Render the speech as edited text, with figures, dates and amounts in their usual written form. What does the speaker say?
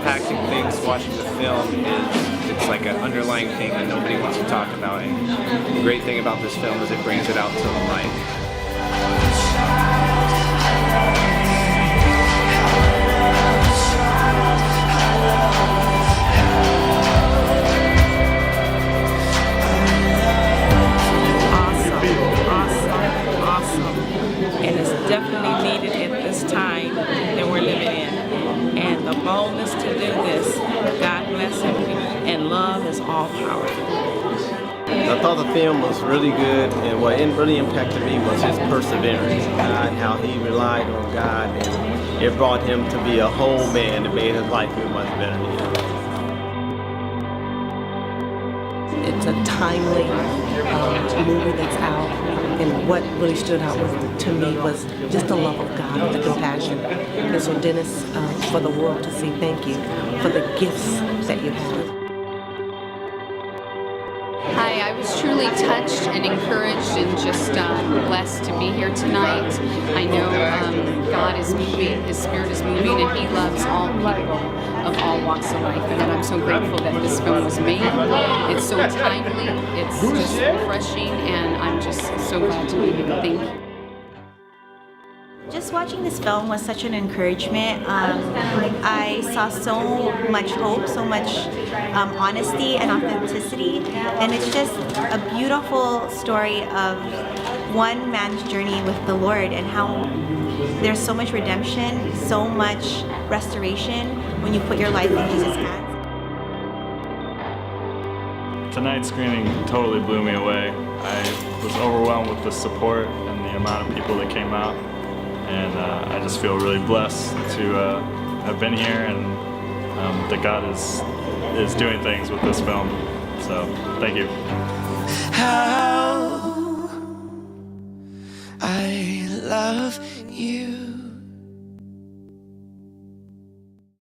impacting things watching the film is it's like an underlying thing that nobody wants to talk about. And the great thing about this film is it brings it out to the light. And it's definitely needed at this time that we're living in. And the boldness to do this, God bless him, and love is all powerful. I thought the film was really good, and what really impacted me was his perseverance, and how he relied on God, and it brought him to be a whole man and made his life much better. It's a timely movie that's out, and what really stood out to me was just the love of God, the compassion. And so Dennis, for the world to see, thank you for the gifts that you have. Hi, I was truly touched and encouraged and just blessed to be here tonight. I know God is moving, His Spirit is moving, and He loves all people of all walks of life. And I'm so grateful that this film was made. It's so timely, it's just refreshing, and I'm just so glad to be here. Thank you. Just watching this film was such an encouragement. I saw so much hope, so much honesty and authenticity, and it's just a beautiful story of one man's journey with the Lord and how there's so much redemption, so much restoration when you put your life in Jesus' hands. Tonight's screening totally blew me away. I was overwhelmed with the support and the amount of people that came out. And I just feel really blessed to have been here, and that God is doing things with this film. So, thank you. How I love you.